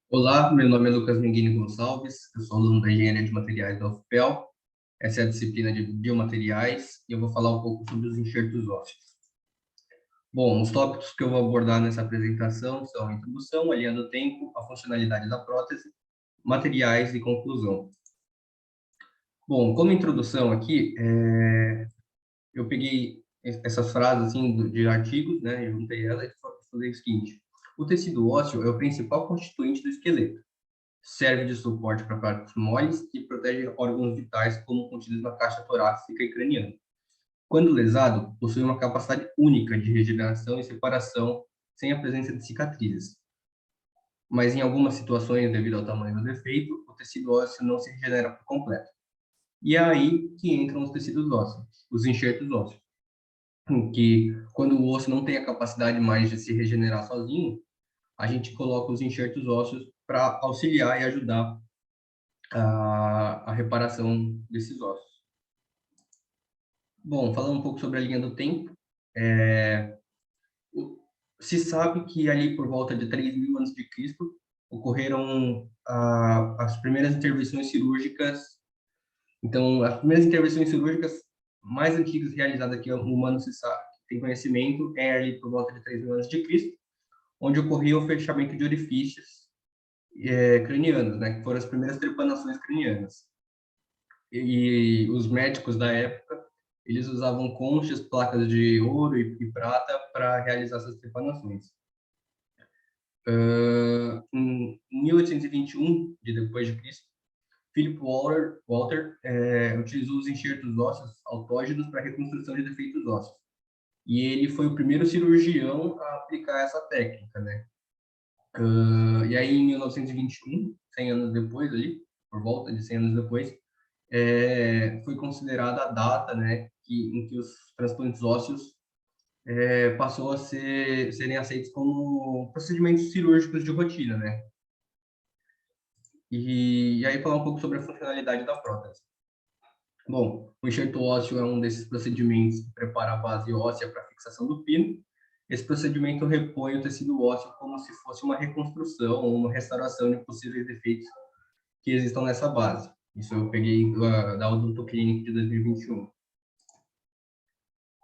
Olá, meu nome é Lucas Minguini Gonçalves, eu sou aluno da Engenharia de Materiais da UFPEL. Essa é a disciplina de Biomateriais e eu vou falar um pouco sobre os enxertos ósseos. Bom, os tópicos que eu vou abordar nessa apresentação são a introdução, a linha do tempo, a funcionalidade da prótese, materiais e conclusão. Bom, como introdução aqui, eu peguei essas frases assim, de artigos, né, e juntei elas e falei o seguinte: o tecido ósseo é o principal constituinte do esqueleto. Serve de suporte para partes moles e protege órgãos vitais, como contidos na caixa torácica e craniana. Quando lesado, possui uma capacidade única de regeneração e separação, sem a presença de cicatrizes. Mas em algumas situações, devido ao tamanho do defeito, o tecido ósseo não se regenera por completo. E é aí que entram os tecidos ósseos, os enxertos ósseos, que quando o osso não tem a capacidade mais de se regenerar sozinho, a gente coloca os enxertos ósseos para auxiliar e ajudar a reparação desses ossos. Bom, falando um pouco sobre a linha do tempo, é, se sabe que ali por volta de 3.000 a.C. ocorreram as primeiras intervenções cirúrgicas. Então, as primeiras intervenções cirúrgicas mais antigas realizadas que o humano se sabe, tem conhecimento, é ali por volta de 3.000 a.C., onde ocorria o fechamento de orifícios cranianos, né, que foram as primeiras trepanações cranianas. E os médicos da época, eles usavam conchas, placas de ouro e prata para realizar essas trepanações. Em 1821, de depois de Cristo, Philip Walter utilizou os enxertos ósseos autógenos para reconstrução de defeitos ósseos. E ele foi o primeiro cirurgião a aplicar essa técnica, né? E aí, em 1921, 100 anos depois, ali, por volta de 100 anos depois, foi considerada a data, né, em que os transplantes ósseos passou a serem aceitos como procedimentos cirúrgicos de rotina, né? E aí falar um pouco sobre a funcionalidade da prótese. Bom, o enxerto ósseo é um desses procedimentos que prepara a base óssea para a fixação do pino. Esse procedimento repõe o tecido ósseo como se fosse uma reconstrução ou uma restauração de possíveis defeitos que existam nessa base. Isso eu peguei da Odonto Clinic de 2021.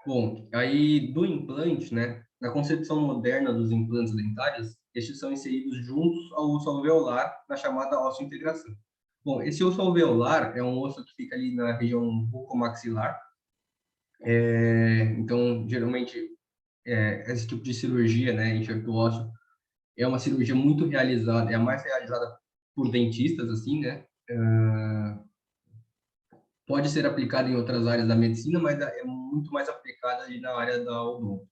Bom, aí do implante, né? Na concepção moderna dos implantes dentários, estes são inseridos juntos ao osso alveolar na chamada osso-integração. Bom, esse osso alveolar é um osso que fica ali na região bucomaxilar. Então, geralmente, esse tipo de cirurgia, né, enxerto ósseo, é uma cirurgia muito realizada, é a mais realizada por dentistas, assim, né? Pode ser aplicada em outras áreas da medicina, mas é muito mais aplicada ali na área da odonto.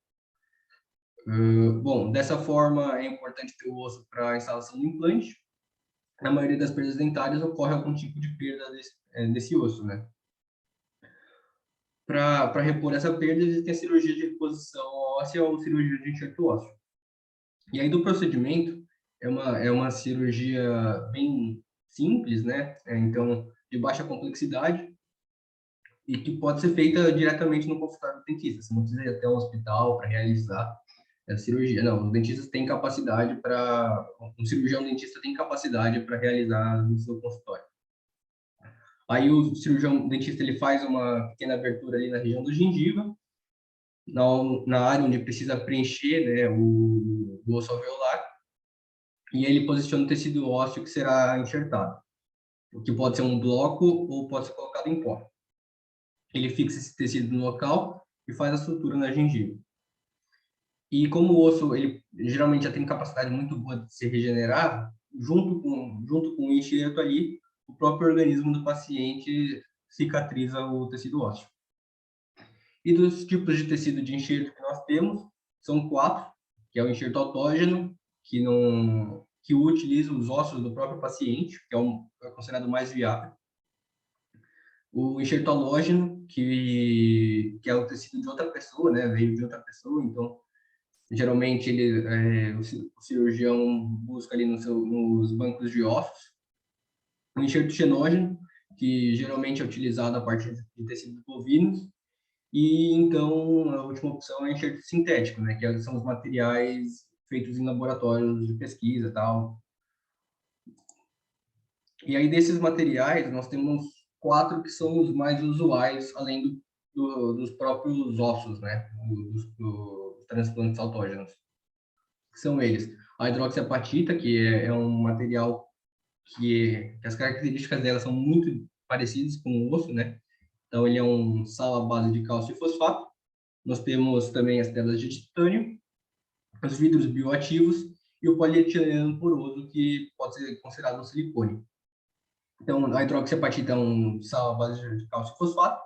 Bom, dessa forma, é importante ter o osso para a instalação do implante. Na maioria das perdas dentárias ocorre algum tipo de perda desse osso, né? Para repor essa perda, existe a cirurgia de reposição óssea ou cirurgia de enxerto ósseo. E aí, do procedimento, é uma cirurgia bem simples, né? Então, de baixa complexidade e que pode ser feita diretamente no consultório do dentista. Você não precisa ir até um hospital para realizar a cirurgia. Não, os dentistas têm capacidade para... Um cirurgião dentista tem capacidade para realizar no seu consultório. Aí o cirurgião dentista ele faz uma pequena abertura ali na região do gengiva, na, na área onde precisa preencher, né, o osso alveolar, e ele posiciona o tecido ósseo que será enxertado, o que pode ser um bloco ou pode ser colocado em pó. Ele fixa esse tecido no local e faz a sutura na gengiva. E como o osso, ele geralmente já tem capacidade muito boa de se regenerar, junto com o enxerto ali, o próprio organismo do paciente cicatriza o tecido ósseo. E dos tipos de tecido de enxerto que nós temos, são 4, que é o enxerto autógeno, que utiliza os ossos do próprio paciente, que é considerado mais viável. O enxerto halógeno, que é o tecido de outra pessoa, né, veio de outra pessoa, então geralmente o cirurgião busca ali nos bancos de ossos. O enxerto xenógeno, que geralmente é utilizado a partir de tecidos bovinos. E então a última opção é enxerto sintético, né, que são os materiais feitos em laboratórios de pesquisa e tal. E aí, desses materiais, nós temos 4 que são os mais usuais, além dos próprios ossos, né? Dos transplantes autógenos. Que são eles: a hidroxiapatita, que é um material que as características dela são muito parecidas com o osso, né? Então, ele é um sal à base de cálcio e fosfato. Nós temos também as telas de titânio, os vidros bioativos e o polietileno poroso, que pode ser considerado um silicone. Então, a hidroxiapatita é um sal à base de cálcio e fosfato,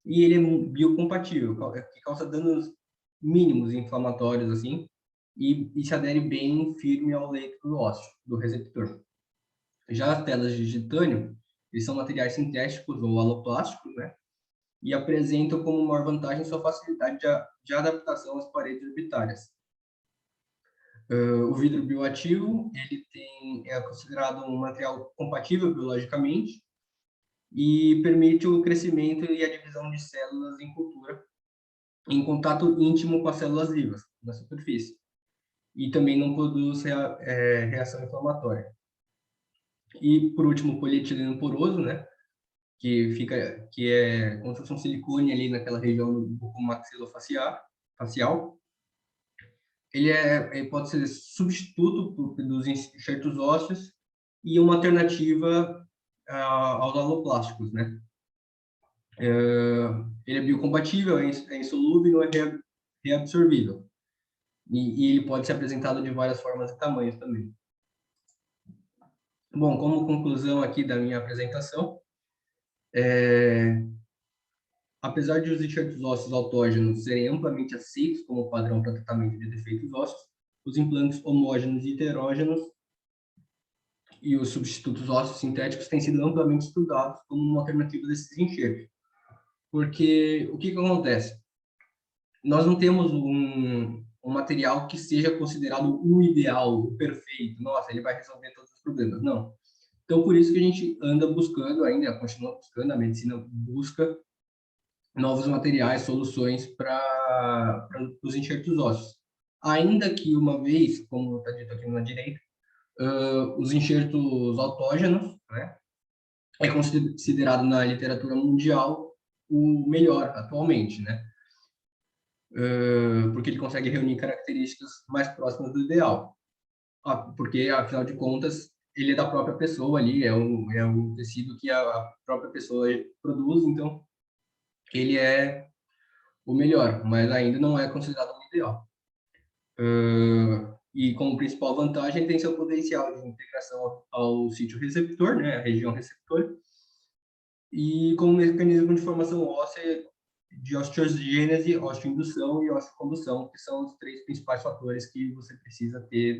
e ele é biocompatível, que causa danos mínimos inflamatórios, assim, e se adere bem firme ao leito do ósseo, do receptor. Já as telas de titânio, eles são materiais sintéticos ou aloplásticos, né? E apresentam como maior vantagem sua facilidade de adaptação às paredes orbitárias. O vidro bioativo, é considerado um material compatível biologicamente e permite o crescimento e a divisão de células em cultura, em contato íntimo com as células vivas, na superfície. E também não produz reação inflamatória. E, por último, o polietileno poroso, né? Que é como se fosse um silicone ali naquela região do buco maxilofacial. Ele pode ser substituto dos enxertos ósseos e uma alternativa aos aloplásticos, né? Ele é biocompatível, é insolúvel e não é reabsorvível. E ele pode ser apresentado de várias formas e tamanhos também. Bom, como conclusão aqui da minha apresentação, apesar de os enxertos ósseos autógenos serem amplamente aceitos como padrão para tratamento de defeitos ósseos, os implantes homógenos e heterógenos e os substitutos ósseos sintéticos têm sido amplamente estudados como uma alternativa desses enxertos. Porque o que acontece? Nós não temos um material que seja considerado o ideal, o perfeito. Nossa, ele vai resolver todos os problemas. Não. Então, por isso que a gente anda buscando ainda, continua buscando, a medicina busca novos materiais, soluções para os enxertos ósseos. Ainda que uma vez, como está dito aqui na direita, os enxertos autógenos, né, é considerado na literatura mundial o melhor atualmente, né? Porque ele consegue reunir características mais próximas do ideal. Porque, afinal de contas, ele é da própria pessoa ali, é um tecido que a própria pessoa produz, então ele é o melhor, mas ainda não é considerado o ideal. E como principal vantagem, ele tem seu potencial de integração ao sítio receptor, né, a região receptora, e como mecanismo de formação óssea de osteogênese, osteoindução e osteocondução, que são os 3 principais fatores que você precisa ter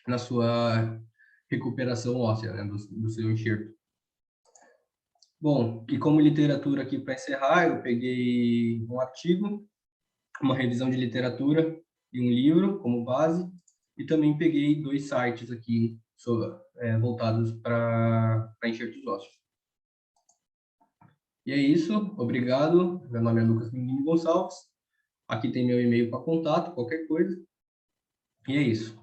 na sua recuperação óssea, né, do seu enxerto. Bom, e como literatura aqui para encerrar, eu peguei um artigo, uma revisão de literatura e um livro como base, e também peguei 2 sites aqui voltados para enxertos ósseos. E é isso, obrigado. Meu nome é Lucas Menino Gonçalves. Aqui tem meu e-mail para contato, qualquer coisa. E é isso.